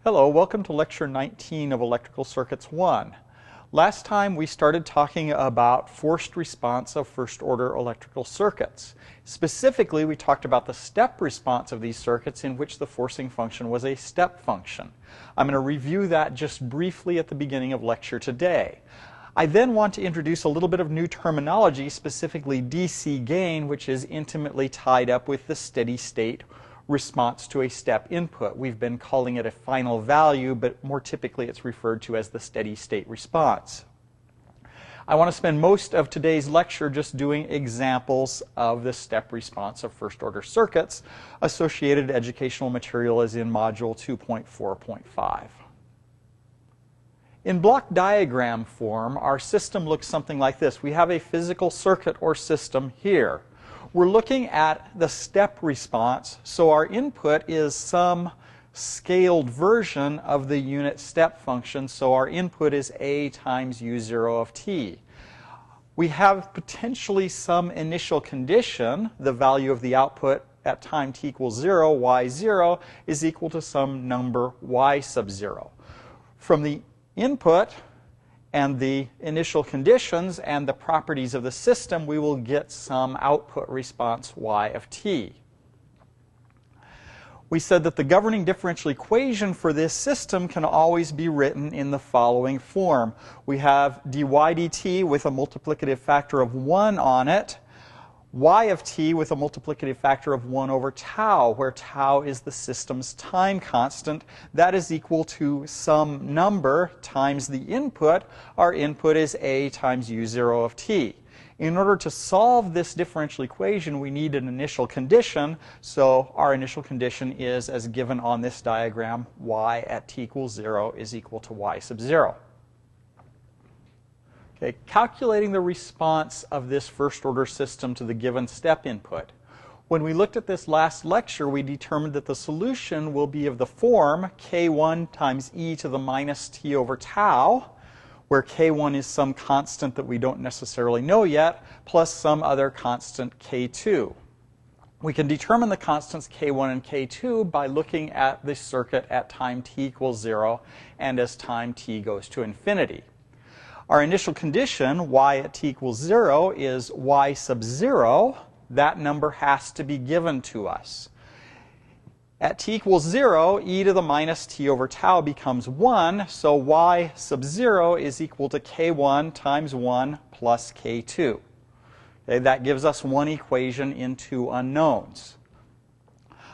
Hello, welcome to Lecture 19 of Electrical Circuits 1. Last time we started talking about forced response of first-order electrical circuits. Specifically, we talked about the step response of these circuits in which the forcing function was a step function. I'm going to review that just briefly at the beginning of lecture today. I then want to introduce a little bit of new terminology, specifically DC gain, which is intimately tied up with the steady state response to a step input. We've been calling it a final value, but more typically it's referred to as the steady state response. I want to spend most of today's lecture just doing examples of the step response of first order circuits. Associated educational material is in module 2.4.5. In block diagram form, our system looks something like this. We have a physical circuit or system here. We're looking at the step response, so our input is some scaled version of the unit step function, so our input is a times u0 of t. We have potentially some initial condition, the value of the output at time t equals 0, y0 is equal to some number y sub 0. From the input and the initial conditions and the properties of the system, we will get some output response y of t. We said that the governing differential equation for this system can always be written in the following form. We have dy dt with a multiplicative factor of 1 on it, y of t with a multiplicative factor of 1 over tau, where tau is the system's time constant. That is equal to some number times the input. Our input is a times u0 of t. In order to solve this differential equation, we need an initial condition. So our initial condition is, as given on this diagram, y at t equals 0 is equal to y sub 0. Okay, calculating the response of this first-order system to the given step input. When we looked at this last lecture, we determined that the solution will be of the form k1 times e to the minus t over tau, where k1 is some constant that we don't necessarily know yet, plus some other constant k2. We can determine the constants k1 and k2 by looking at the circuit at time t equals 0 and as time t goes to infinity. Our initial condition, y at t equals 0, is y sub 0. That number has to be given to us. At t equals 0, e to the minus t over tau becomes 1, so y sub 0 is equal to k1 times 1 plus k2. Okay, that gives us one equation in two unknowns.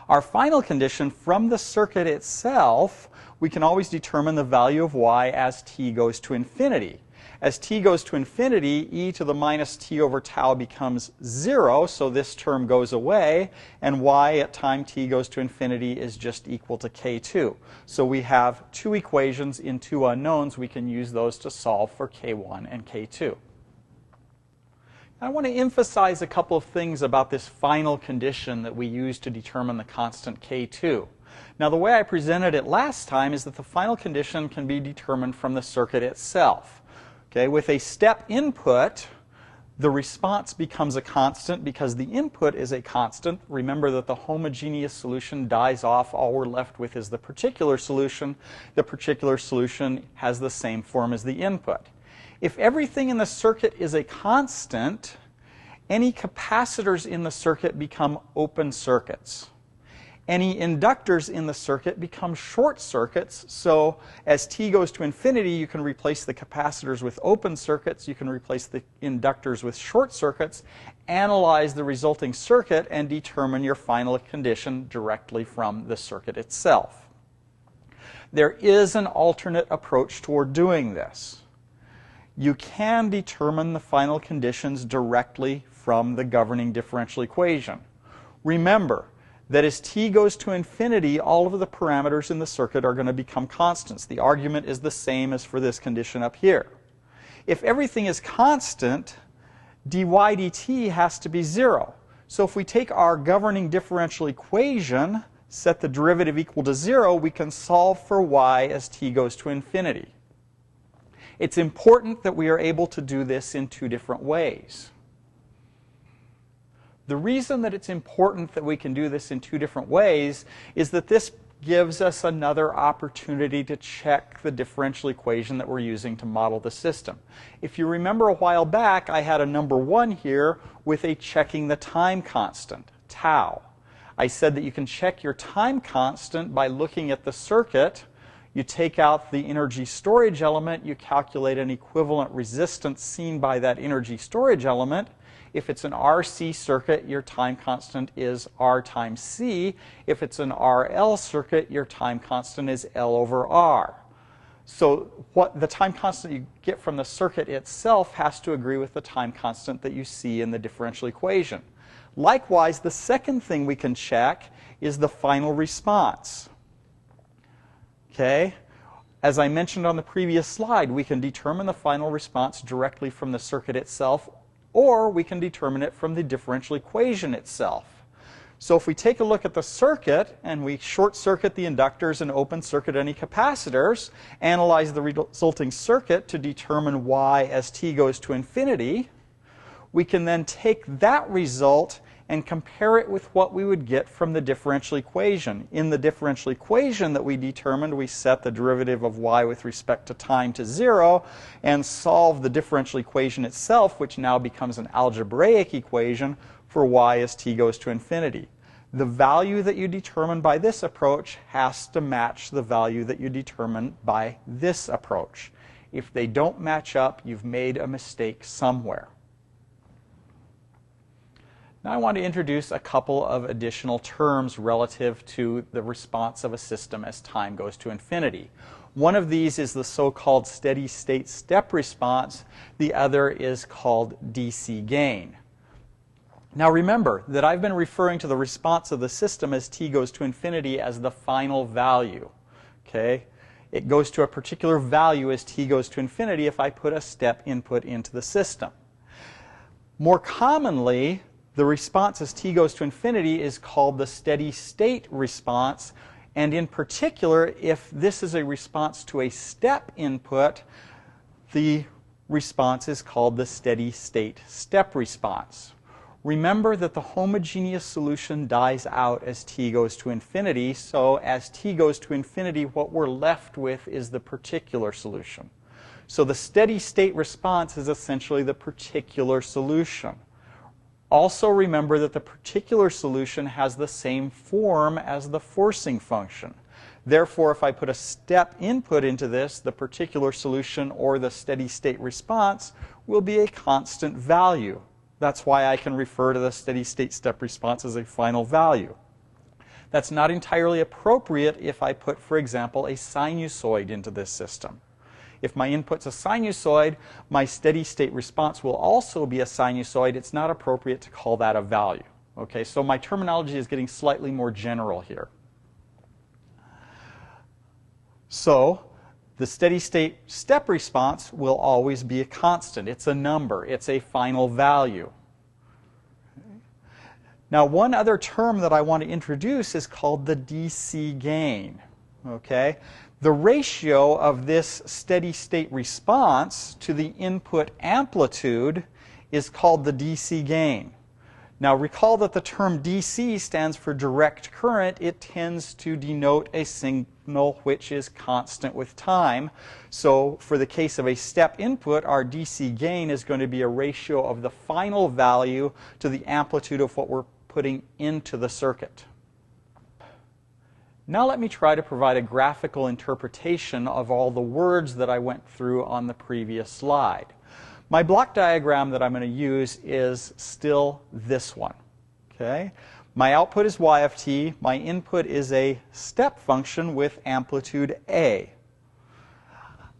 Our final condition from the circuit itself, we can always determine the value of y as t goes to infinity. As t goes to infinity, e to the minus t over tau becomes 0, so this term goes away, and y at time t goes to infinity is just equal to k2. So we have two equations in two unknowns. We can use those to solve for k1 and k2. I want to emphasize a couple of things about this final condition that we use to determine the constant k2. Now, the way I presented it last time is that the final condition can be determined from the circuit itself. Okay, with a step input, the response becomes a constant because the input is a constant. Remember that the homogeneous solution dies off. All we're left with is the particular solution. The particular solution has the same form as the input. If everything in the circuit is a constant, any capacitors in the circuit become open circuits. Any inductors in the circuit become short circuits, so as t goes to infinity, you can replace the capacitors with open circuits, you can replace the inductors with short circuits, analyze the resulting circuit, and determine your final condition directly from the circuit itself. There is an alternate approach toward doing this. You can determine the final conditions directly from the governing differential equation. Remember that as t goes to infinity, all of the parameters in the circuit are going to become constants. The argument is the same as for this condition up here. If everything is constant, dy dt has to be 0. So if we take our governing differential equation, set the derivative equal to 0, we can solve for y as t goes to infinity. It's important that we are able to do this in two different ways. The reason that it's important that we can do this in two different ways is that this gives us another opportunity to check the differential equation that we're using to model the system. If you remember a while back, I had a number 1 here with a checking the time constant, tau. I said that you can check your time constant by looking at the circuit. You take out the energy storage element, you calculate an equivalent resistance seen by that energy storage element. If it's an RC circuit, your time constant is R times C. If it's an RL circuit, your time constant is L over R. So what the time constant you get from the circuit itself has to agree with the time constant that you see in the differential equation. Likewise, the second thing we can check is the final response. Okay? As I mentioned on the previous slide, we can determine the final response directly from the circuit itself, or we can determine it from the differential equation itself. So if we take a look at the circuit and we short circuit the inductors and open circuit any capacitors, analyze the resulting circuit to determine y as t goes to infinity, we can then take that result and compare it with what we would get from the differential equation. In the differential equation that we determined, we set the derivative of y with respect to time to 0 and solve the differential equation itself, which now becomes an algebraic equation for y as t goes to infinity. The value that you determine by this approach has to match the value that you determine by this approach. If they don't match up, you've made a mistake somewhere. Now I want to introduce a couple of additional terms relative to the response of a system as time goes to infinity. One of these is the so-called steady state step response. The other is called DC gain. Now remember that I've been referring to the response of the system as t goes to infinity as the final value. Okay? It goes to a particular value as t goes to infinity if I put a step input into the system. More commonly, the response as t goes to infinity is called the steady state response, and in particular, if this is a response to a step input, the response is called the steady state step response. Remember that the homogeneous solution dies out as t goes to infinity, so as t goes to infinity, what we're left with is the particular solution. So the steady state response is essentially the particular solution. Also remember that the particular solution has the same form as the forcing function. Therefore, if I put a step input into this, the particular solution or the steady state response will be a constant value. That's why I can refer to the steady state step response as a final value. That's not entirely appropriate if I put, for example, a sinusoid into this system. If my input's a sinusoid, my steady state response will also be a sinusoid. It's not appropriate to call that a value. Okay, so my terminology is getting slightly more general here. So the steady state step response will always be a constant. It's a number. It's a final value. Now, one other term that I want to introduce is called the DC gain. Okay? The ratio of this steady state response to the input amplitude is called the DC gain. Now recall that the term DC stands for direct current. It tends to denote a signal which is constant with time. So for the case of a step input, our DC gain is going to be a ratio of the final value to the amplitude of what we're putting into the circuit. Now let me try to provide a graphical interpretation of all the words that I went through on the previous slide. My block diagram that I'm going to use is still this one. Okay? My output is y of t. My input is a step function with amplitude a.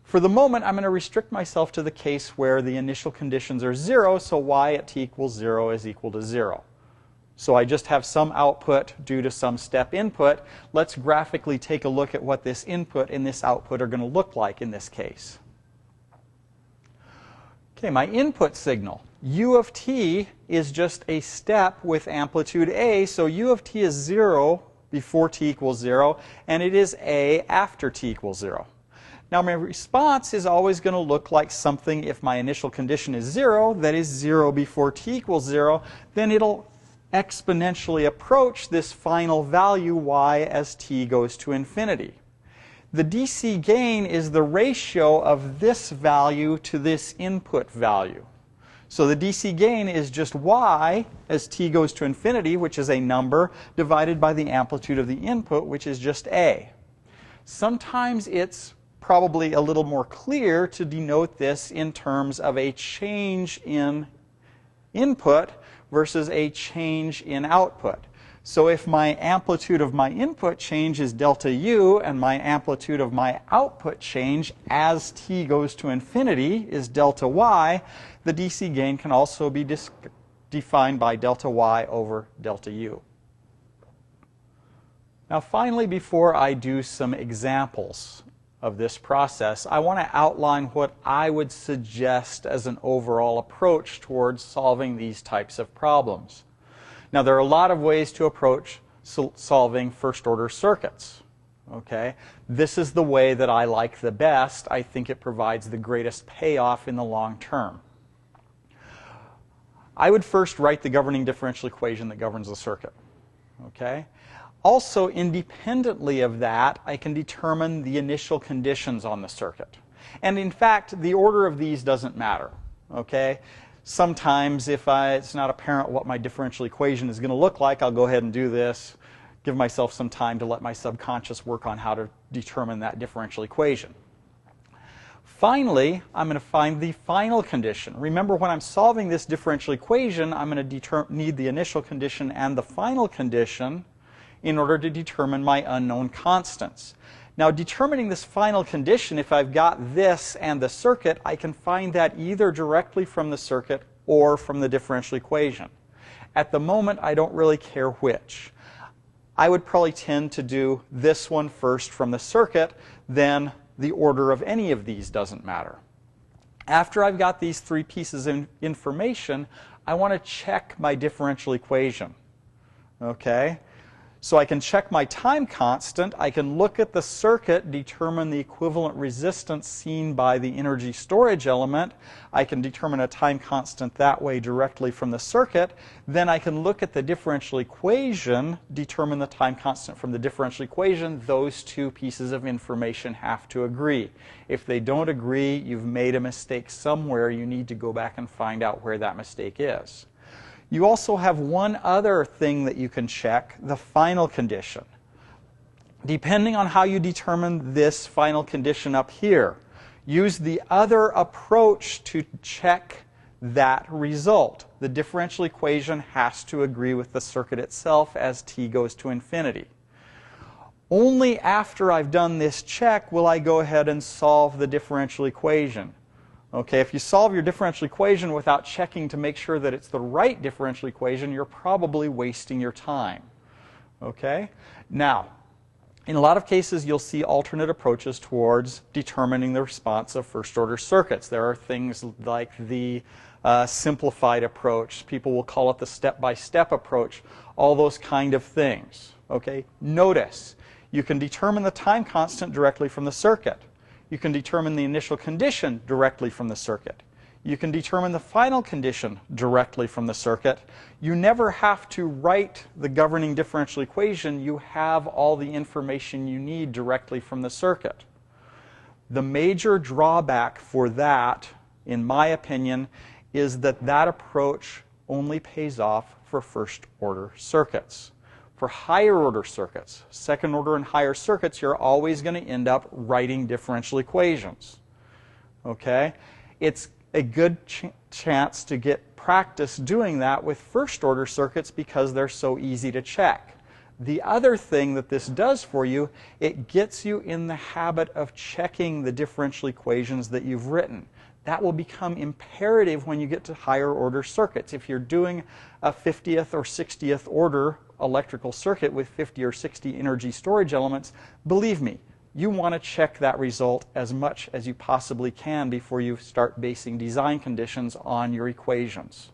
For the moment, I'm going to restrict myself to the case where the initial conditions are 0, so y at t equals 0 is equal to 0. So I just have some output due to some step input. Let's graphically take a look at what this input and this output are going to look like in this case. Okay, my input signal, u of t, is just a step with amplitude a, so u of t is 0 before t equals 0, and it is a after t equals 0. Now my response is always going to look like something, if my initial condition is 0, that is 0 before t equals 0, then it'll exponentially approach this final value y as t goes to infinity. The DC gain is the ratio of this value to this input value. So the DC gain is just y as t goes to infinity, which is a number, divided by the amplitude of the input, which is just a. Sometimes it's probably a little more clear to denote this in terms of a change in input versus a change in output. So if my amplitude of my input change is delta u and my amplitude of my output change as t goes to infinity is delta y, the DC gain can also be defined by delta y over delta u. Now finally, before I do some examples of this process, I want to outline what I would suggest as an overall approach towards solving these types of problems. Now there are a lot of ways to approach solving first-order circuits. Okay? This is the way that I like the best. I think it provides the greatest payoff in the long term. I would first write the governing differential equation that governs the circuit. Okay? Also, independently of that, I can determine the initial conditions on the circuit. And in fact, the order of these doesn't matter. Okay? Sometimes, if it's not apparent what my differential equation is going to look like, I'll go ahead and do this, give myself some time to let my subconscious work on how to determine that differential equation. Finally, I'm going to find the final condition. Remember, when I'm solving this differential equation, I'm going to need the initial condition and the final condition in order to determine my unknown constants. Now, determining this final condition, if I've got this and the circuit, I can find that either directly from the circuit or from the differential equation. At the moment, I don't really care which. I would probably tend to do this one first from the circuit, then the order of any of these doesn't matter. After I've got these three pieces of information, I want to check my differential equation. Okay? So I can check my time constant, I can look at the circuit, determine the equivalent resistance seen by the energy storage element, I can determine a time constant that way directly from the circuit, then I can look at the differential equation, determine the time constant from the differential equation. Those two pieces of information have to agree. If they don't agree, you've made a mistake somewhere. You need to go back and find out where that mistake is. You also have one other thing that you can check, the final condition. Depending on how you determine this final condition up here, use the other approach to check that result. The differential equation has to agree with the circuit itself as t goes to infinity. Only after I've done this check will I go ahead and solve the differential equation. Okay, if you solve your differential equation without checking to make sure that it's the right differential equation, you're probably wasting your time. Okay? Now, in a lot of cases, you'll see alternate approaches towards determining the response of first-order circuits. There are things like the simplified approach. People will call it the step-by-step approach. All those kind of things. Okay? Notice, you can determine the time constant directly from the circuit. You can determine the initial condition directly from the circuit. You can determine the final condition directly from the circuit. You never have to write the governing differential equation. You have all the information you need directly from the circuit. The major drawback for that, in my opinion, is that that approach only pays off for first-order circuits. For higher-order circuits, second-order and higher circuits, you're always going to end up writing differential equations. Okay? It's a good chance to get practice doing that with first-order circuits because they're so easy to check. The other thing that this does for you, it gets you in the habit of checking the differential equations that you've written. That will become imperative when you get to higher-order circuits. If you're doing a 50th or 60th order electrical circuit with 50 or 60 energy storage elements, believe me, you want to check that result as much as you possibly can before you start basing design conditions on your equations.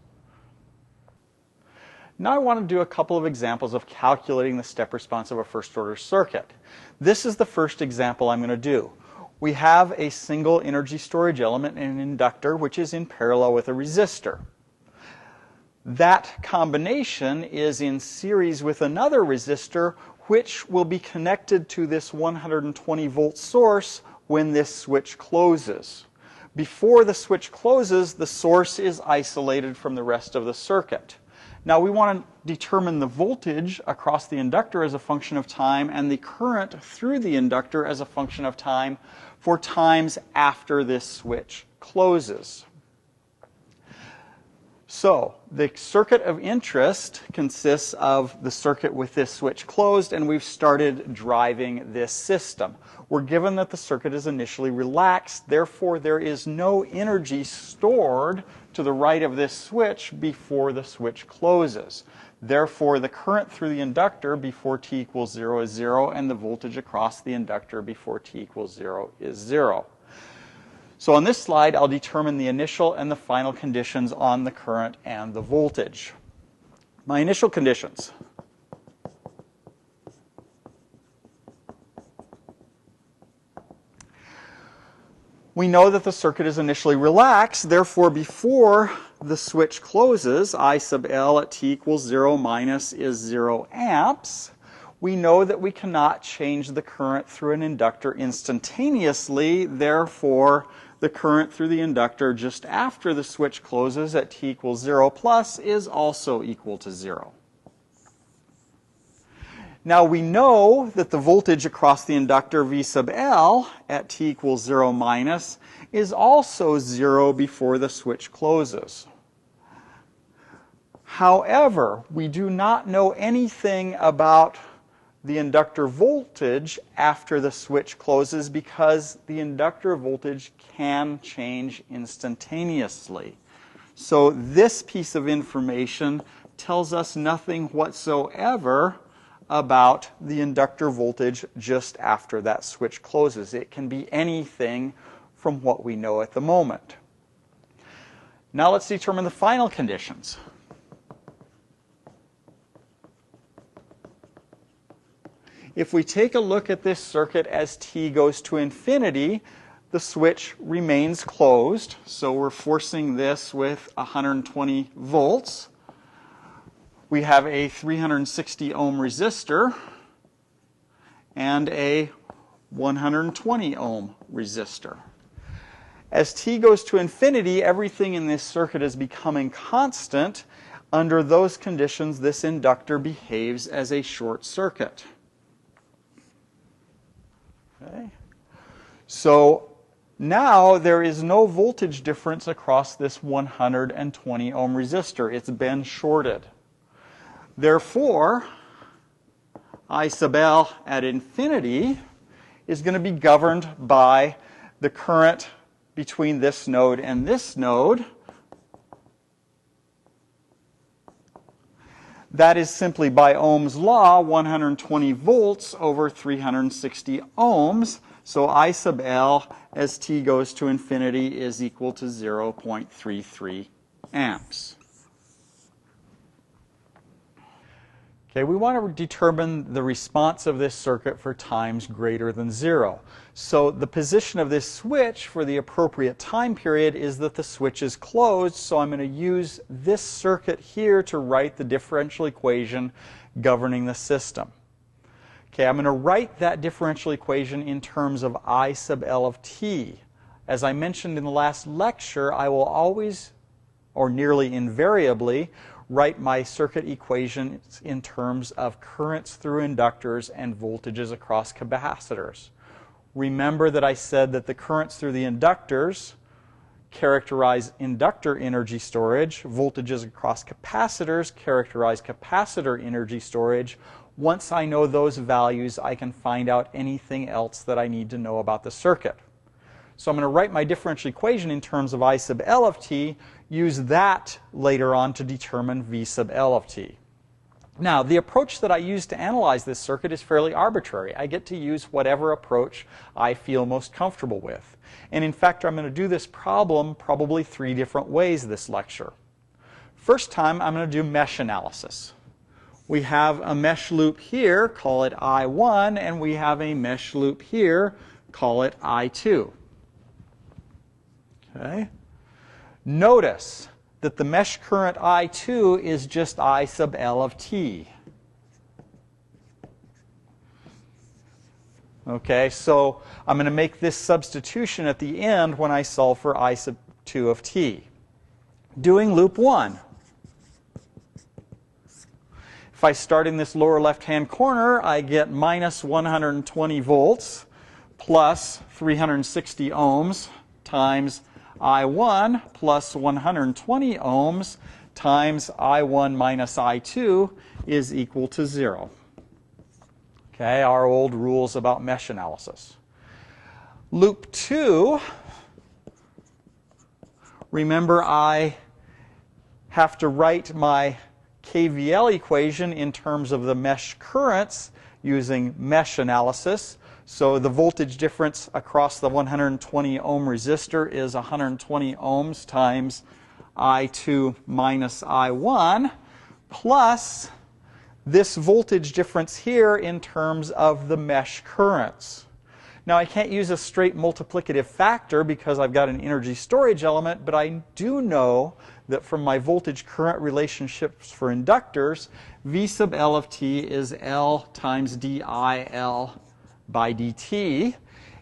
Now I want to do a couple of examples of calculating the step response of a first-order circuit. This is the first example I'm going to do. We have a single energy storage element in an inductor which is in parallel with a resistor. That combination is in series with another resistor, which will be connected to this 120 volt source when this switch closes. Before the switch closes, the source is isolated from the rest of the circuit. Now we want to determine the voltage across the inductor as a function of time and the current through the inductor as a function of time for times after this switch closes. So the circuit of interest consists of the circuit with this switch closed, and we've started driving this system. We're given that the circuit is initially relaxed, therefore there is no energy stored to the right of this switch before the switch closes. Therefore the current through the inductor before t equals 0 is 0, and the voltage across the inductor before t equals 0 is 0. So on this slide, I'll determine the initial and the final conditions on the current and the voltage. My initial conditions. We know that the circuit is initially relaxed, therefore before the switch closes, I sub L at t equals 0 minus is 0 amps. We know that we cannot change the current through an inductor instantaneously, therefore the current through the inductor just after the switch closes at t equals 0 plus is also equal to 0. Now we know that the voltage across the inductor V sub L at t equals 0 minus is also 0 before the switch closes. However, we do not know anything about the inductor voltage after the switch closes because the inductor voltage can change instantaneously. So this piece of information tells us nothing whatsoever about the inductor voltage just after that switch closes. It can be anything from what we know at the moment. Now let's determine the final conditions. If we take a look at this circuit as t goes to infinity, the switch remains closed. So we're forcing this with 120 volts. We have a 360 ohm resistor and a 120 ohm resistor. As t goes to infinity, everything in this circuit is becoming constant. Under those conditions, this inductor behaves as a short circuit. Okay. So now there is no voltage difference across this 120 ohm resistor. It's been shorted. Therefore, I sub L at infinity is going to be governed by the current between this node and this node. That is simply by Ohm's law, 120 volts over 360 ohms. So I sub L as t goes to infinity is equal to 0.33 amps. Okay, we want to determine the response of this circuit for times greater than 0. So the position of this switch for the appropriate time period is that the switch is closed, so I'm going to use this circuit here to write the differential equation governing the system. Okay, I'm going to write that differential equation in terms of I sub L of t. As I mentioned in the last lecture, I will always, or nearly invariably, write my circuit equations in terms of currents through inductors and voltages across capacitors. Remember that I said that the currents through the inductors characterize inductor energy storage, voltages across capacitors characterize capacitor energy storage. Once I know those values, I can find out anything else that I need to know about the circuit. So I'm going to write my differential equation in terms of I sub L of t, use that later on to determine V sub L of t. Now, the approach that I use to analyze this circuit is fairly arbitrary. I get to use whatever approach I feel most comfortable with. And in fact, I'm going to do this problem probably 3 different ways this lecture. First time, I'm going to do mesh analysis. We have a mesh loop here, call it I1, and we have a mesh loop here, call it I2. Okay. Notice that the mesh current I2 is just I sub L of t. Okay, so I'm going to make this substitution at the end when I solve for I sub 2 of t. Doing loop 1. If I start in this lower left-hand corner, I get minus 120 volts plus 360 ohms times I1 plus 120 ohms times I1 minus I2 is equal to 0. Okay, our old rules about mesh analysis. Loop 2, remember I have to write my KVL equation in terms of the mesh currents using mesh analysis. So the voltage difference across the 120 ohm resistor is 120 ohms times I2 minus I1 plus this voltage difference here in terms of the mesh currents. Now I can't use a straight multiplicative factor because I've got an energy storage element, but I do know that from my voltage current relationships for inductors, V sub L of t is L times dIL by dt.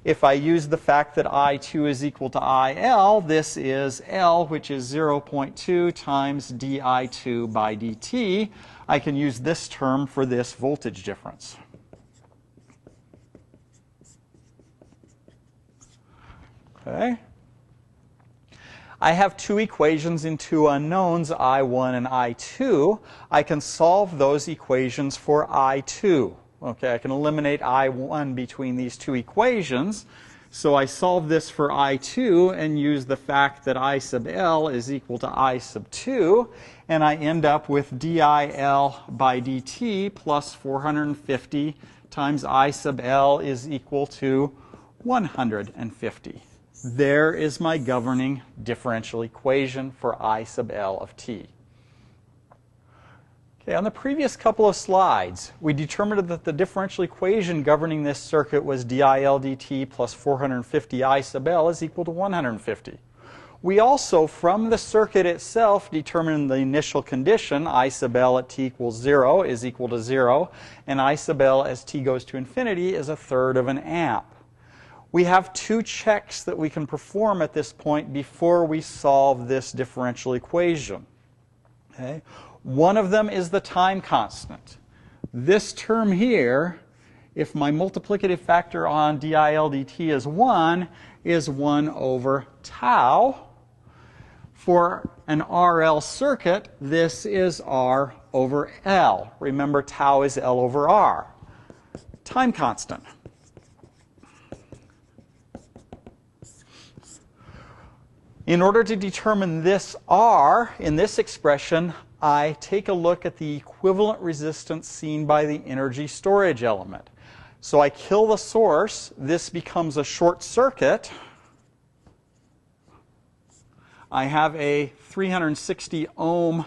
If I use the fact that I2 is equal to IL, this is L, which is 0.2 times di2 by dt. I can use this term for this voltage difference. Okay. I have two equations in two unknowns, I1 and I2. I can solve those equations for I2. Okay, I can eliminate I1 between these two equations. So I solve this for I2 and use the fact that I sub L is equal to I sub 2. And I end up with dIL by dt plus 450 times I sub L is equal to 150. There is my governing differential equation for I sub L of t. Okay, on the previous couple of slides, we determined that the differential equation governing this circuit was dIL dt plus 450 I sub L is equal to 150. We also, from the circuit itself, determined the initial condition, I sub L at t equals 0 is equal to 0, and I sub L as t goes to infinity is 1/3 of an amp. We have two checks that we can perform at this point before we solve this differential equation. Okay? One of them is the time constant. This term here, if my multiplicative factor on dIL dt is 1, is 1 over tau. For an RL circuit, this is R over L. Remember, tau is L over R. Time constant. In order to determine this R in this expression, I take a look at the equivalent resistance seen by the energy storage element. So I kill the source. This becomes a short circuit. I have a 360 ohm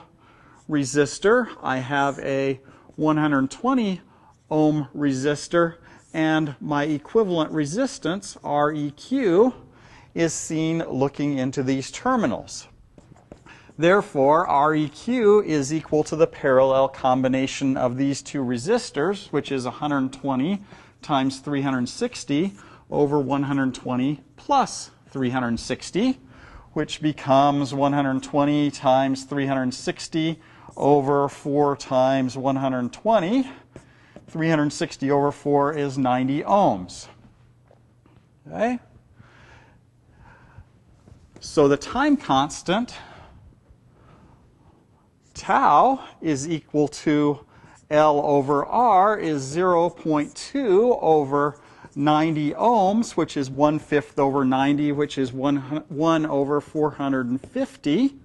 resistor. I have a 120 ohm resistor. And my equivalent resistance, Req, is seen looking into these terminals. Therefore, Req is equal to the parallel combination of these two resistors, which is 120 times 360 over 120 plus 360, which becomes 120 times 360 over 4 times 120. 360 over 4 is 90 ohms. Okay? So the time constant, tau, is equal to L over R is 0.2 over 90 ohms, which is 1/5 over 90, which is 1 over 450.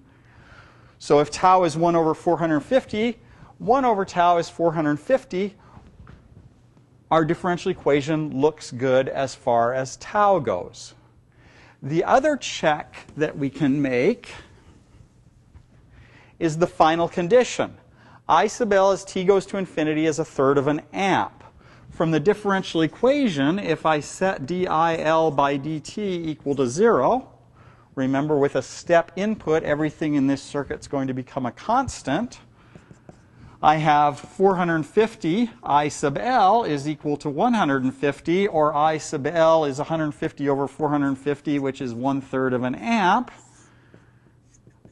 So if tau is 1 over 450, 1 over tau is 450. Our differential equation looks good as far as tau goes. The other check that we can make is the final condition. I sub L as t goes to infinity is 1/3 of an amp. From the differential equation, if I set dIL by dt equal to 0, Remember, with a step input, everything in this circuit is going to become a constant. I have 450, I sub L is equal to 150, or I sub L is 150 over 450, which is 1/3 of an amp.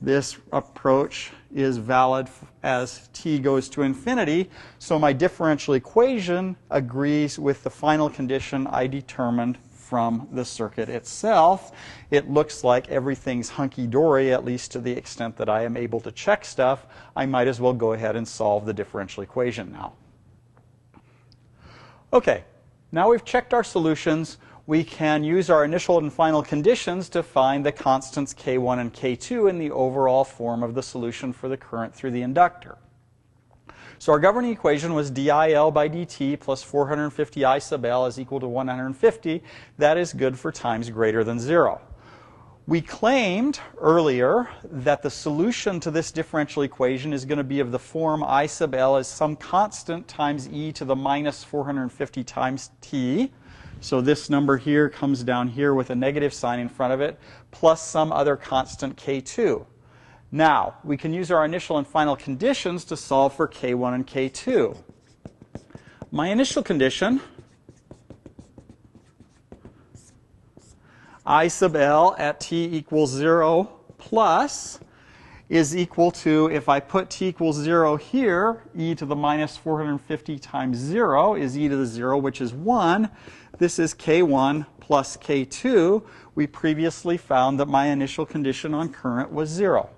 This approach is valid as t goes to infinity, so my differential equation agrees with the final condition I determined from the circuit itself. It looks like everything's hunky-dory, at least to the extent that I am able to check stuff. I might as well go ahead and solve the differential equation now. Okay, now we've checked our solutions. We can use our initial and final conditions to find the constants K1 and K2 in the overall form of the solution for the current through the inductor. So our governing equation was dIL by dt plus 450 I sub L is equal to 150. That is good for times greater than 0. We claimed earlier that the solution to this differential equation is going to be of the form I sub L is some constant times e to the minus 450 times t. So this number here comes down here with a negative sign in front of it, plus some other constant K2. Now, we can use our initial and final conditions to solve for K1 and K2. My initial condition, I sub L at t equals 0 plus is equal to, if I put t equals 0 here, e to the minus 450 times 0 is e to the 0, which is 1. This is K1 plus K2. We previously found that my initial condition on current was 0.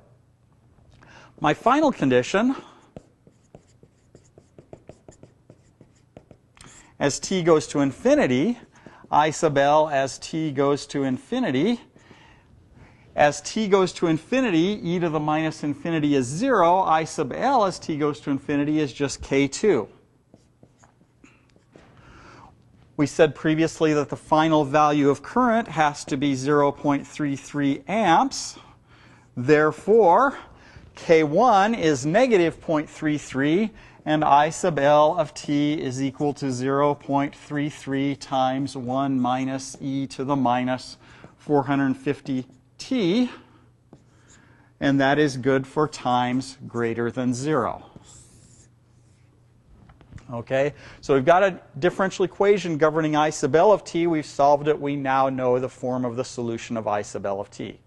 My final condition, as t goes to infinity, I sub L as t goes to infinity. As t goes to infinity, e to the minus infinity is 0. I sub L as t goes to infinity is just K2. We said previously that the final value of current has to be 0.33 amps. Therefore, K1 is negative 0.33, and I sub L of t is equal to 0.33 times 1 minus e to the minus 450t, and that is good for times greater than 0. Okay, so we've got a differential equation governing I sub L of t. We've solved it. We now know the form of the solution of I sub L of t.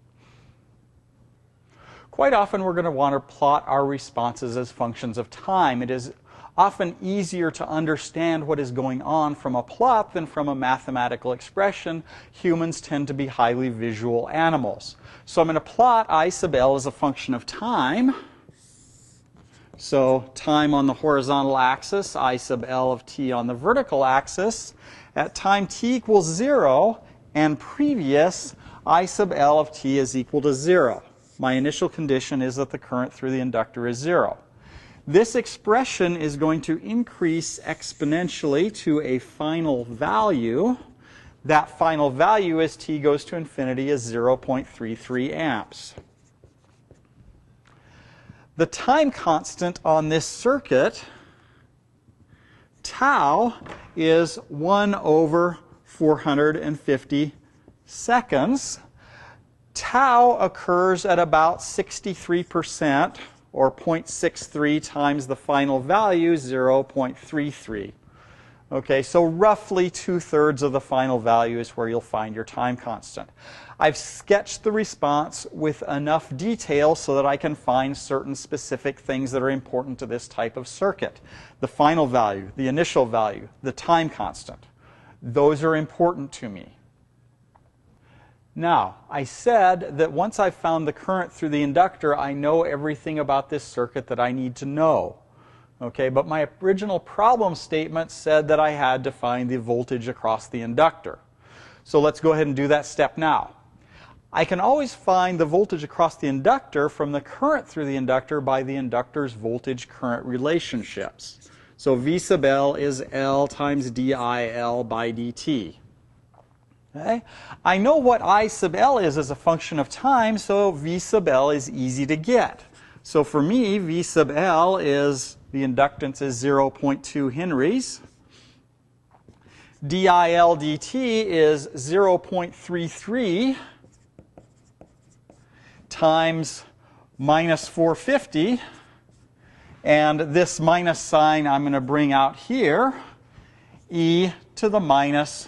Quite often we're going to want to plot our responses as functions of time. It is often easier to understand what is going on from a plot than from a mathematical expression. Humans tend to be highly visual animals. So I'm going to plot I sub L as a function of time. So time on the horizontal axis, I sub L of t on the vertical axis. At time t equals 0 and previous, I sub L of t is equal to 0. My initial condition is that the current through the inductor is 0. This expression is going to increase exponentially to a final value. That final value as t goes to infinity is 0.33 amps. The time constant on this circuit, tau, is 1 over 450 seconds. Tau occurs at about 63%, or 0.63 times the final value, 0.33. Okay, so roughly 2/3 of the final value is where you'll find your time constant. I've sketched the response with enough detail so that I can find certain specific things that are important to this type of circuit. The final value, the initial value, the time constant. Those are important to me. Now, I said that once I've found the current through the inductor, I know everything about this circuit that I need to know. Okay, but my original problem statement said that I had to find the voltage across the inductor. So let's go ahead and do that step now. I can always find the voltage across the inductor from the current through the inductor by the inductor's voltage-current relationships. So V sub L is L times dIL by dt. Okay? I know what I sub L is as a function of time, so V sub L is easy to get. So for me, V sub L is, the inductance is 0.2 henries. DIL dt is 0.33 times minus 450. And this minus sign I'm going to bring out here, e to the minus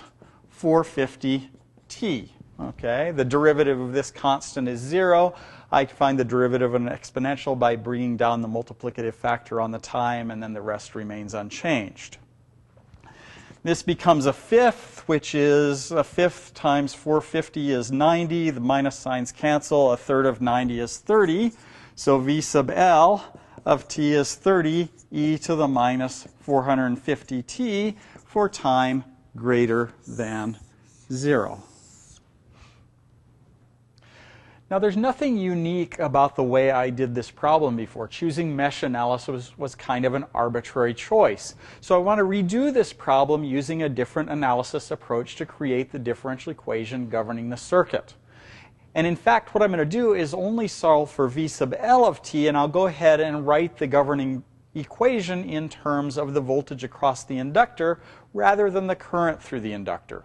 450t. Okay, the derivative of this constant is 0. I find the derivative of an exponential by bringing down the multiplicative factor on the time, and then the rest remains unchanged. This becomes a fifth, which is a fifth times 450 is 90. The minus signs cancel. A third of 90 is 30. So v sub L of t is 30 e to the minus 450t for time greater than 0. Now, there's nothing unique about the way I did this problem before. Choosing mesh analysis was kind of an arbitrary choice. So I want to redo this problem using a different analysis approach to create the differential equation governing the circuit. And in fact, what I'm going to do is only solve for v sub L of t, and I'll go ahead and write the governing equation in terms of the voltage across the inductor rather than the current through the inductor.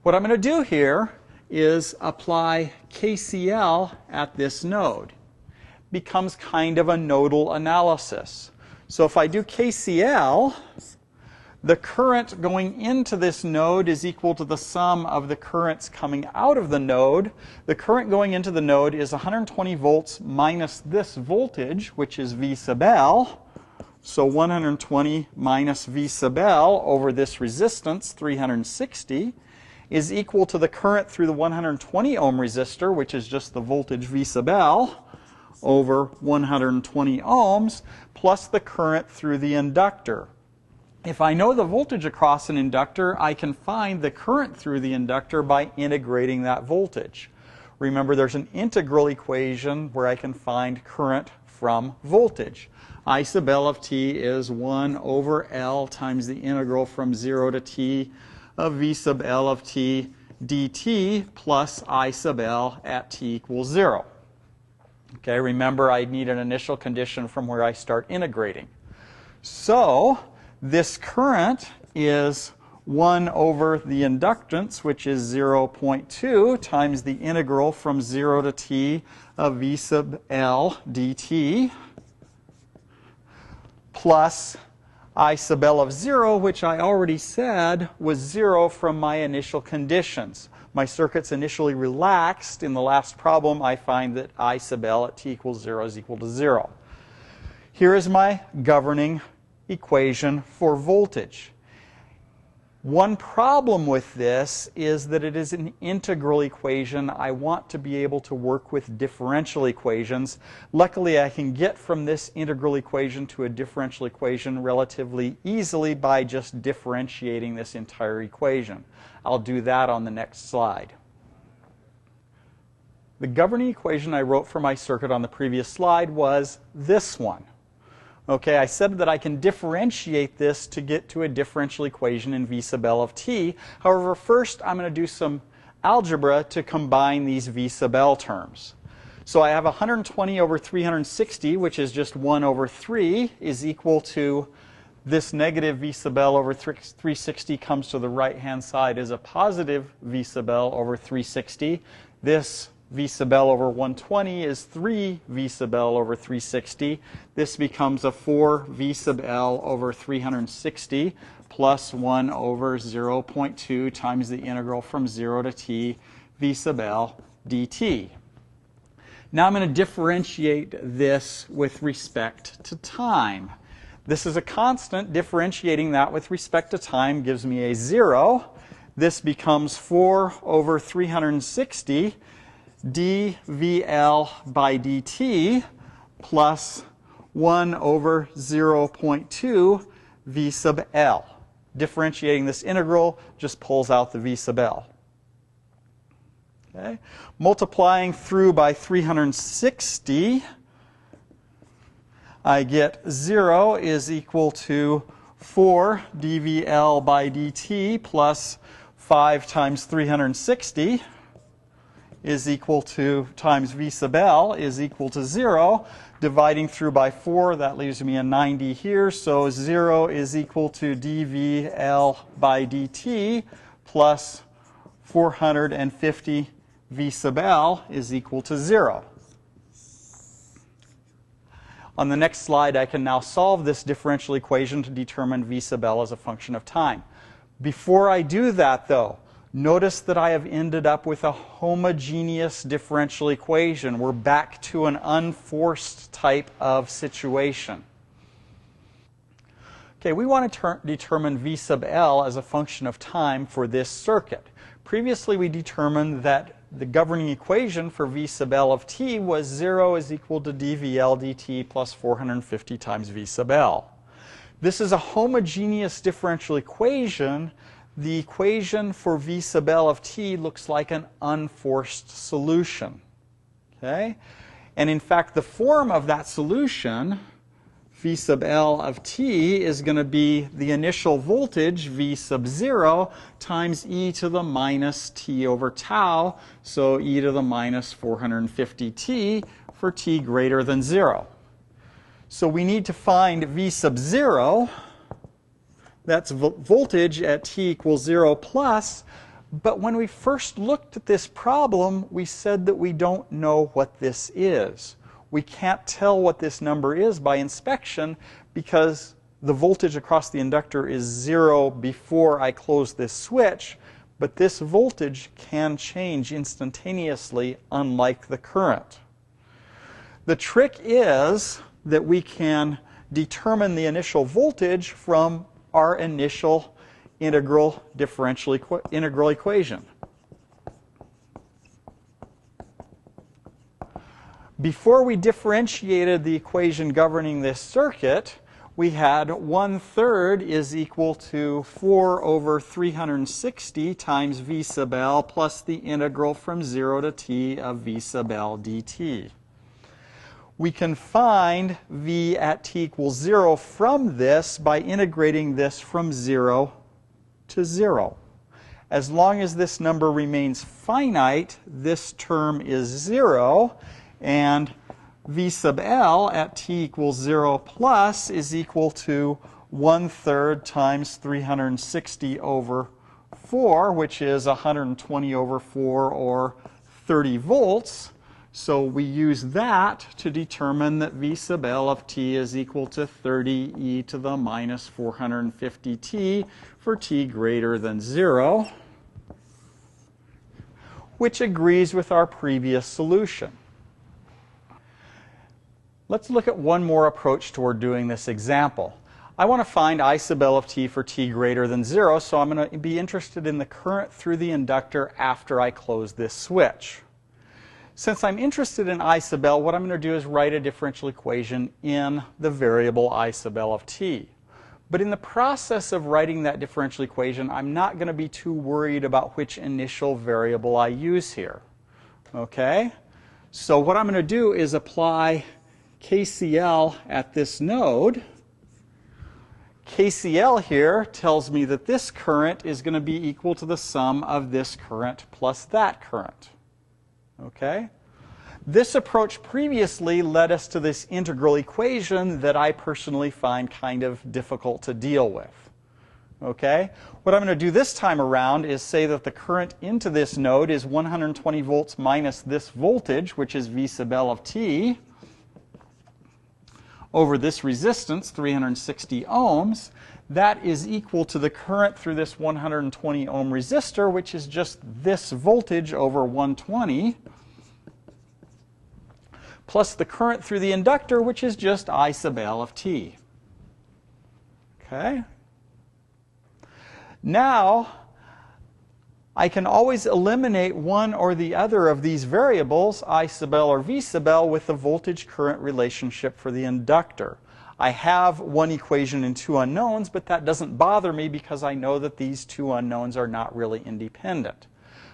What I'm going to do here is apply KCL at this node. Becomes kind of a nodal analysis. So if I do KCL, the current going into this node is equal to the sum of the currents coming out of the node. The current going into the node is 120 volts minus this voltage, which is V sub L. So 120 minus V sub L over this resistance, 360, is equal to the current through the 120 ohm resistor, which is just the voltage V sub L, over 120 ohms, plus the current through the inductor. If I know the voltage across an inductor, I can find the current through the inductor by integrating that voltage. Remember, there's an integral equation where I can find current from voltage. I sub L of t is 1 over L times the integral from 0 to t of V sub L of t dt plus I sub L at t equals 0. Okay, remember I need an initial condition from where I start integrating. So this current is 1 over the inductance, which is 0.2, times the integral from 0 to t of V sub L dt, plus I sub L of 0, which I already said was 0 from my initial conditions. My circuit's initially relaxed. In the last problem, I find that I sub L at t equals 0 is equal to 0. Here is my governing equation for voltage. One problem with this is that it is an integral equation. I want to be able to work with differential equations. Luckily, I can get from this integral equation to a differential equation relatively easily by just differentiating this entire equation. I'll do that on the next slide. The governing equation I wrote for my circuit on the previous slide was this one. Okay, I said that I can differentiate this to get to a differential equation in V sub L of t. However, first I'm going to do some algebra to combine these V sub L terms. So I have 120 over 360, which is just 1 over 3, is equal to this negative V sub L over 360 comes to the right-hand side as a positive V sub L over 360. This V sub L over 120 is 3 V sub L over 360. This becomes a 4 V sub L over 360 plus 1 over 0.2 times the integral from 0 to t V sub L dt. Now I'm going to differentiate this with respect to time. This is a constant. Differentiating that with respect to time gives me a 0. This becomes 4 over 360 dVL by dt plus 1 over 0.2 V sub L. Differentiating this integral just pulls out the V sub L. Okay. Multiplying through by 360, I get 0 is equal to 4 dVL by dt plus 5 times 360 is equal to times V sub L is equal to 0. Dividing through by 4, that leaves me a 90 here. So 0 is equal to dVL by dt plus 450 V sub L is equal to 0. On the next slide, I can now solve this differential equation to determine V sub L as a function of time. Before I do that, though, notice that I have ended up with a homogeneous differential equation. We're back to an unforced type of situation. Okay, we want to determine V sub L as a function of time for this circuit. Previously, we determined that the governing equation for V sub L of t was 0 is equal to dVL dt plus 450 times V sub L. This is a homogeneous differential equation. The equation for V sub L of t looks like an unforced solution. Okay? And in fact, the form of that solution, V sub L of t, is going to be the initial voltage, V sub 0, times e to the minus t over tau, so e to the minus 450t for t greater than 0. So we need to find V sub 0. That's voltage at t equals 0 plus. But when we first looked at this problem, we said that we don't know what this is. We can't tell what this number is by inspection because the voltage across the inductor is 0 before I close this switch. But this voltage can change instantaneously, unlike the current. The trick is that we can determine the initial voltage from our initial integral equation. Before we differentiated the equation governing this circuit, we had 1/3 is equal to 4 over 360 times V sub L plus the integral from 0 to t of V sub L dt. We can find V at t equals 0 from this by integrating this from 0 to 0. As long as this number remains finite, this term is 0, and V sub L at t equals 0 plus is equal to 1/3 times 360 over 4, which is 120 over 4, or 30 volts. So we use that to determine that V sub L of t is equal to 30 e to the minus 450t for t greater than 0, which agrees with our previous solution. Let's look at one more approach toward doing this example. I want to find I sub L of t for t greater than 0, so I'm going to be interested in the current through the inductor after I close this switch. Since I'm interested in I sub L, what I'm going to do is write a differential equation in the variable I sub L of t. But in the process of writing that differential equation, I'm not going to be too worried about which initial variable I use here. Okay? So what I'm going to do is apply KCL at this node. KCL here tells me that this current is going to be equal to the sum of this current plus that current. Okay? This approach previously led us to this integral equation that I personally find kind of difficult to deal with. Okay? What I'm going to do this time around is say that the current into this node is 120 volts minus this voltage, which is V sub L of t, over this resistance, 360 ohms. That is equal to the current through this 120 ohm resistor, which is just this voltage over 120, plus the current through the inductor, which is just I sub L of t. Okay? Now, I can always eliminate one or the other of these variables, I sub L or V sub L, with the voltage-current relationship for the inductor. I have one equation and two unknowns, but that doesn't bother me because I know that these two unknowns are not really independent.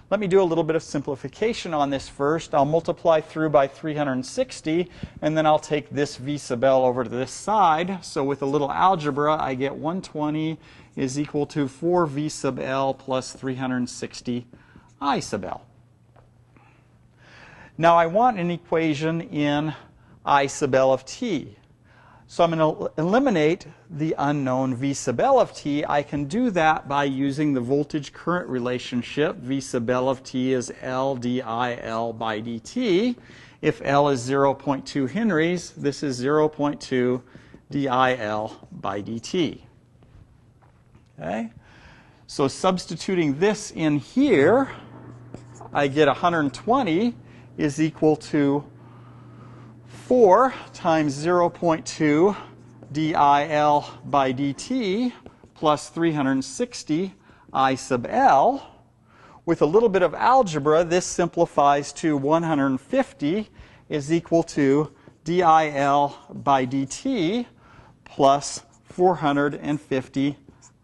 Let me do a little bit of simplification on this first. I'll multiply through by 360, and then I'll take this V sub L over to this side. So with a little algebra, I get 120 is equal to 4 V sub L plus 360 I sub L. Now I want an equation in I sub L of t. So I'm going to eliminate the unknown V sub L of t. I can do that by using the voltage-current relationship. V sub L of t is L dIL by dt. If L is 0.2 henries, this is 0.2 dIL by dt. Okay? So substituting this in here, I get 120 is equal to 4 times 0.2 dIL by dt plus 360 I sub L. With a little bit of algebra, this simplifies to 150 is equal to dIL by dt plus 450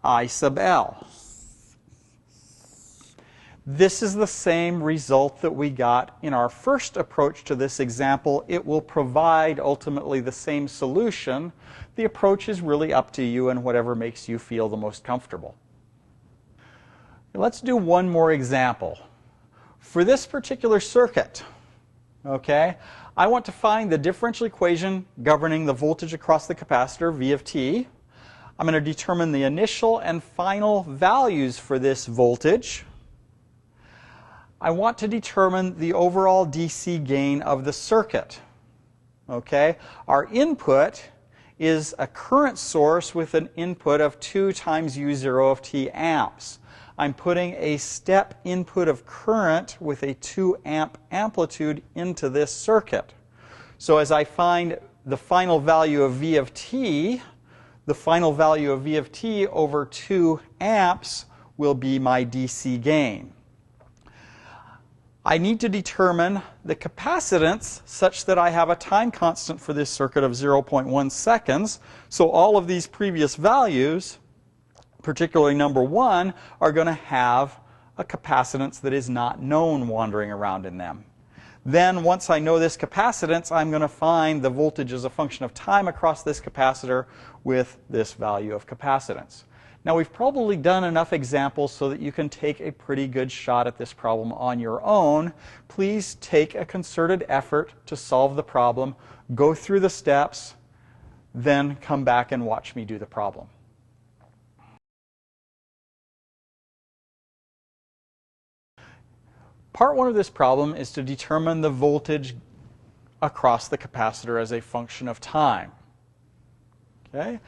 I sub L. This is the same result that we got in our first approach to this example. It will provide ultimately the same solution. The approach is really up to you and whatever makes you feel the most comfortable. Let's do one more example. For this particular circuit, okay, I want to find the differential equation governing the voltage across the capacitor, V of t. I'm going to determine the initial and final values for this voltage. I want to determine the overall DC gain of the circuit. Okay? Our input is a current source with an input of 2 times U0 of t amps. I'm putting a step input of current with a 2 amp amplitude into this circuit. So as I find the final value of V of t, the final value of V of t over 2 amps will be my DC gain. I need to determine the capacitance such that I have a time constant for this circuit of 0.1 seconds. So all of these previous values, particularly number 1, are going to have a capacitance that is not known wandering around in them. Then once I know this capacitance, I'm going to find the voltage as a function of time across this capacitor with this value of capacitance. Now we've probably done enough examples so that you can take a pretty good shot at this problem on your own. Please take a concerted effort to solve the problem, go through the steps, then come back and watch me do the problem. Part 1 of this problem is to determine the voltage across the capacitor as a function of time. Okay?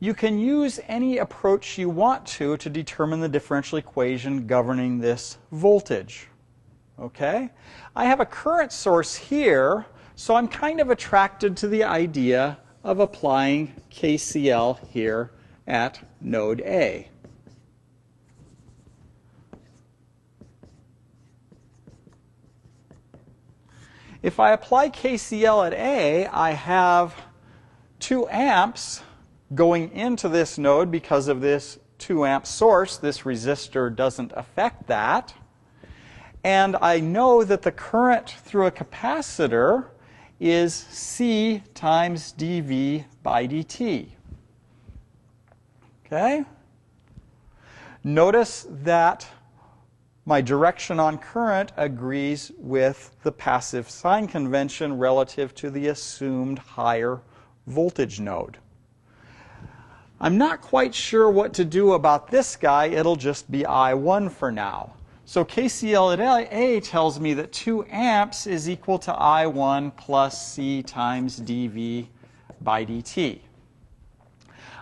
You can use any approach you want to determine the differential equation governing this voltage. Okay? I have a current source here, so I'm kind of attracted to the idea of applying KCL here at node A. If I apply KCL at A, I have 2 amps going into this node because of this 2 amp source. This resistor doesn't affect that. And I know that the current through a capacitor is C times dV by dt. Okay? Notice that my direction on current agrees with the passive sign convention relative to the assumed higher voltage node. I'm not quite sure what to do about this guy. It'll just be I1 for now. So KCL at A tells me that 2 amps is equal to I1 plus C times dV by dt.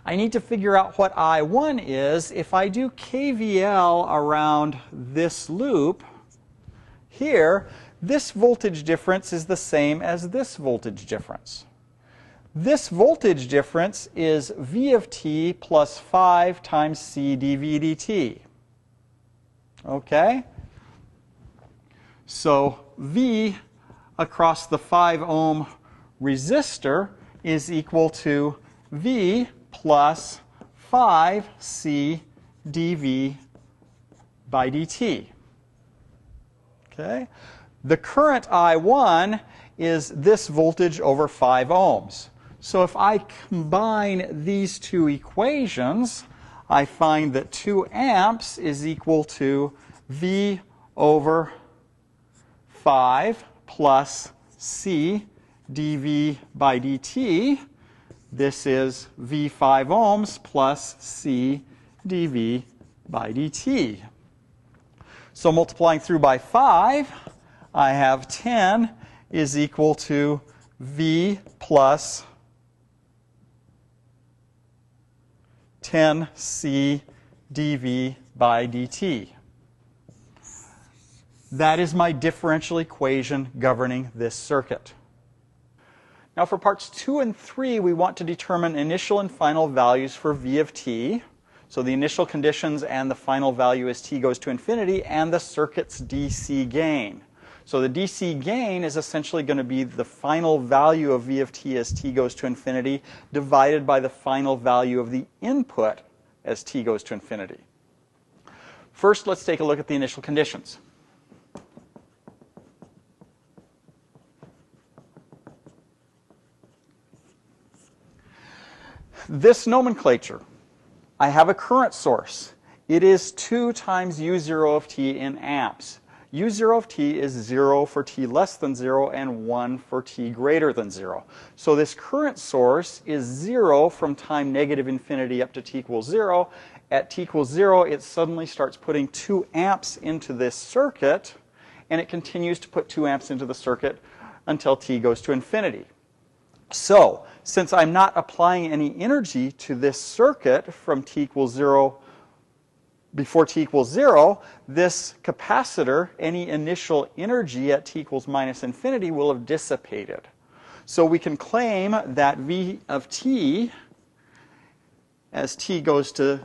I need to figure out what I1 is. If I do KVL around this loop here, this voltage difference is the same as this voltage difference. This voltage difference is V of t plus 5 times C dV dt. Okay? So V across the 5 ohm resistor is equal to V plus 5C dV by dt. Okay? The current I1 is this voltage over 5 ohms. So if I combine these two equations, I find that 2 amps is equal to V over 5 plus C dV by dt. This is V 5 ohms plus C dV by dt. So multiplying through by 5, I have 10 is equal to V plus 10C dV by dt. That is my differential equation governing this circuit. Now for parts 2 and 3, we want to determine initial and final values for V of t. So the initial conditions and the final value as t goes to infinity, and the circuit's DC gain. So the DC gain is essentially going to be the final value of V of t as t goes to infinity divided by the final value of the input as t goes to infinity. First, let's take a look at the initial conditions. This nomenclature, I have a current source. It is 2 times U0 of t in amps. U0 of t is 0 for t less than 0 and 1 for t greater than 0. So this current source is 0 from time negative infinity up to t equals 0. At t equals 0, it suddenly starts putting 2 amps into this circuit, and it continues to put 2 amps into the circuit until t goes to infinity. So, since I'm not applying any energy to this circuit from t equals 0, before t equals 0, this capacitor, any initial energy at t equals minus infinity, will have dissipated. So we can claim that V of t, as t goes to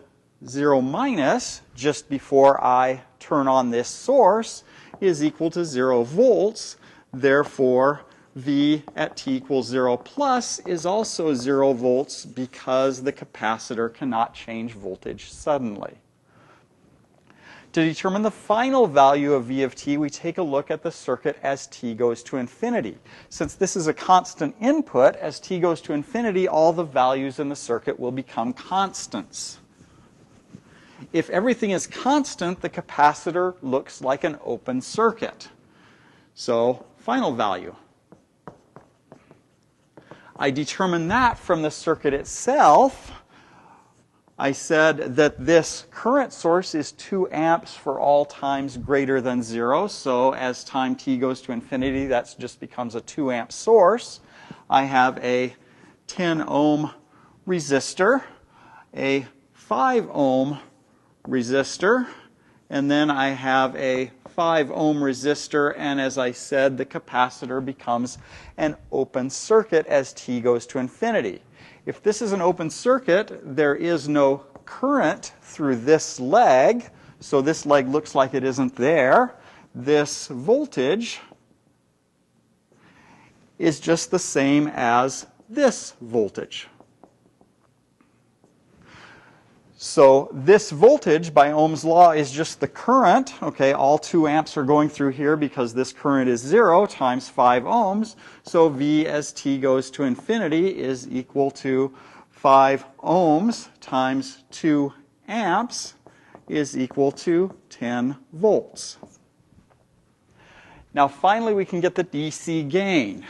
0 minus, just before I turn on this source, is equal to 0 volts. Therefore, V at t equals 0 plus is also 0 volts because the capacitor cannot change voltage suddenly. To determine the final value of V of t, we take a look at the circuit as t goes to infinity. Since this is a constant input, as t goes to infinity, all the values in the circuit will become constants. If everything is constant, the capacitor looks like an open circuit. So, final value. I determine that from the circuit itself. I said that this current source is 2 amps for all times greater than 0. So as time t goes to infinity, that just becomes a 2 amp source. I have a 10 ohm resistor, a 5 ohm resistor, and then I have a 5 ohm resistor, and as I said, the capacitor becomes an open circuit as t goes to infinity. If this is an open circuit, there is no current through this leg, so this leg looks like it isn't there. This voltage is just the same as this voltage. So this voltage, by Ohm's law, is just the current. Okay, all 2 amps are going through here because this current is 0 times 5 ohms. So V as t goes to infinity is equal to 5 ohms times 2 amps is equal to 10 volts. Now finally we can get the DC gain.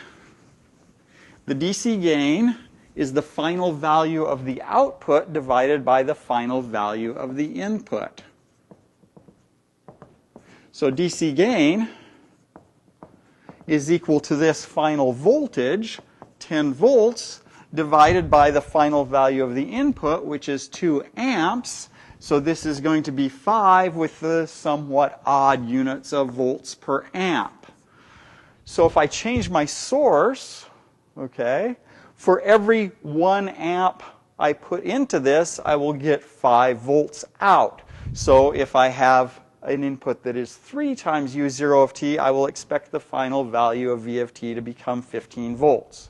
The DC gain is the final value of the output divided by the final value of the input. So DC gain is equal to this final voltage, 10 volts, divided by the final value of the input, which is 2 amps. So this is going to be 5 with the somewhat odd units of volts per amp. So if I change my source, okay, for every 1 amp I put into this, I will get 5 volts out. So if I have an input that is 3 times U0 of t, I will expect the final value of V of t to become 15 volts.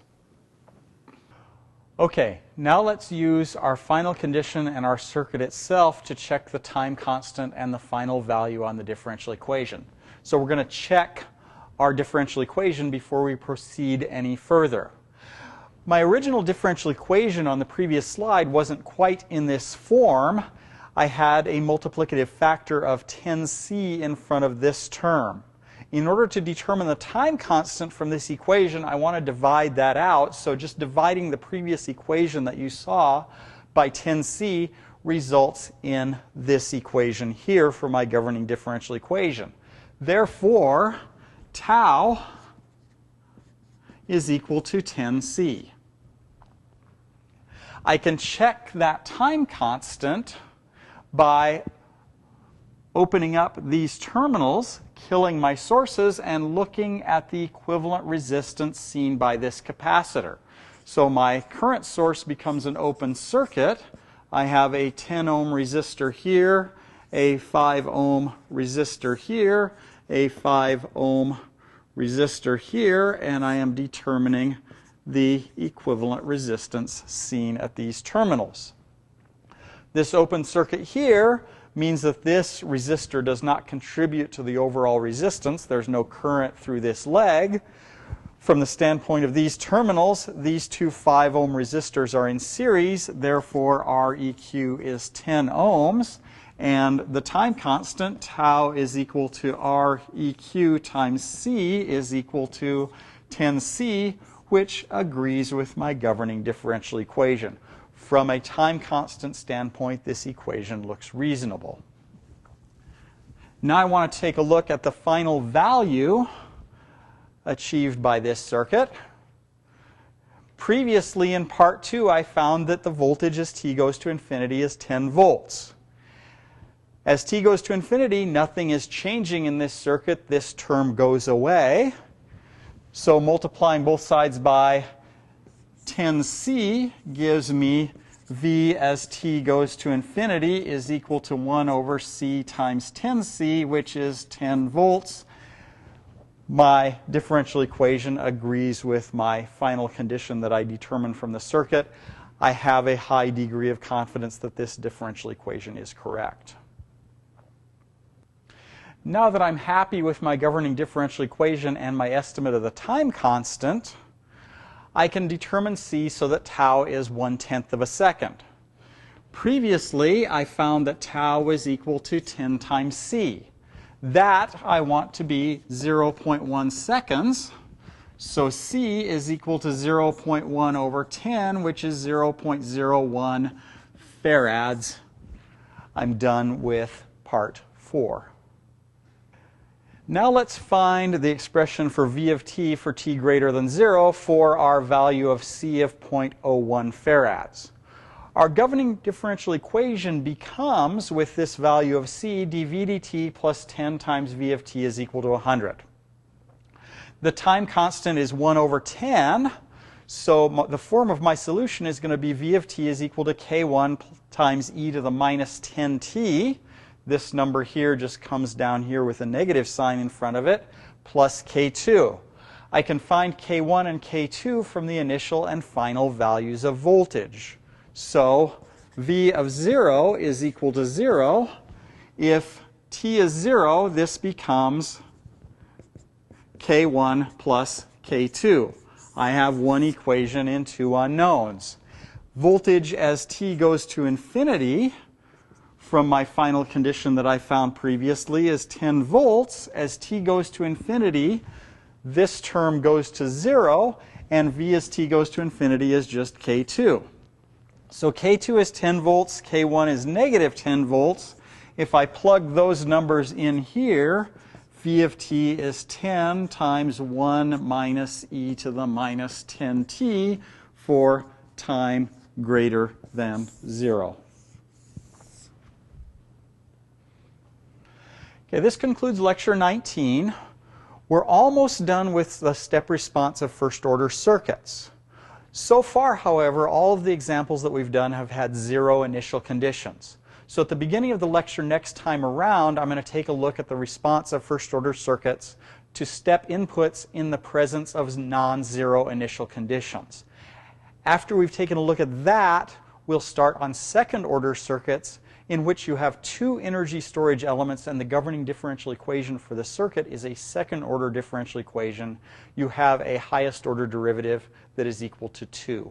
Okay, now let's use our final condition and our circuit itself to check the time constant and the final value on the differential equation. So we're going to check our differential equation before we proceed any further. My original differential equation on the previous slide wasn't quite in this form. I had a multiplicative factor of 10c in front of this term. In order to determine the time constant from this equation, I want to divide that out. So just dividing the previous equation that you saw by 10c results in this equation here for my governing differential equation. Therefore, tau is equal to 10c. I can check that time constant by opening up these terminals, killing my sources, and looking at the equivalent resistance seen by this capacitor. So my current source becomes an open circuit. I have a 10 ohm resistor here, a 5 ohm resistor here, a 5 ohm resistor here, and I am determining the equivalent resistance seen at these terminals. This open circuit here means that this resistor does not contribute to the overall resistance. There's no current through this leg. From the standpoint of these terminals, these two 5 ohm resistors are in series, therefore Req is 10 ohms, and the time constant, tau, is equal to Req times C is equal to 10C, which agrees with my governing differential equation. From a time constant standpoint, this equation looks reasonable. Now I want to take a look at the final value achieved by this circuit. Previously in part 2, I found that the voltage as t goes to infinity is 10 volts. As t goes to infinity, nothing is changing in this circuit. This term goes away. So multiplying both sides by 10c gives me V as t goes to infinity is equal to 1 over c times 10c, which is 10 volts. My differential equation agrees with my final condition that I determined from the circuit. I have a high degree of confidence that this differential equation is correct. Now that I'm happy with my governing differential equation and my estimate of the time constant, I can determine c so that tau is 1/10 of a second. Previously, I found that tau was equal to 10 times c. That I want to be 0.1 seconds. So c is equal to 0.1 over 10, which is 0.01 farads. I'm done with part 4. Now let's find the expression for v of t for t greater than 0 for our value of c of 0.01 farads. Our governing differential equation becomes, with this value of c, dv dt plus 10 times v of t is equal to 100. The time constant is 1 over 10, so the form of my solution is going to be v of t is equal to k1 times e to the minus 10t. This number here just comes down here with a negative sign in front of it, plus k2. I can find k1 and k2 from the initial and final values of voltage. So v of 0 is equal to 0. If t is 0, this becomes k1 plus k2. I have one equation and two unknowns. Voltage as t goes to infinity, from my final condition that I found previously, is 10 volts. As t goes to infinity, this term goes to 0, and v as t goes to infinity is just k2. So k2 is 10 volts, k1 is negative 10 volts. If I plug those numbers in here, v of t is 10 times 1 minus e to the minus 10t for time greater than 0. Okay, this concludes lecture 19. We're almost done with the step response of first order circuits. So far, however, all of the examples that we've done have had 0 initial conditions. So at the beginning of the lecture next time around, I'm going to take a look at the response of first order circuits to step inputs in the presence of non-zero initial conditions. After we've taken a look at that, we'll start on second order circuits, in which you have two energy storage elements, and the governing differential equation for the circuit is a second order differential equation. You have a highest order derivative that is equal to 2.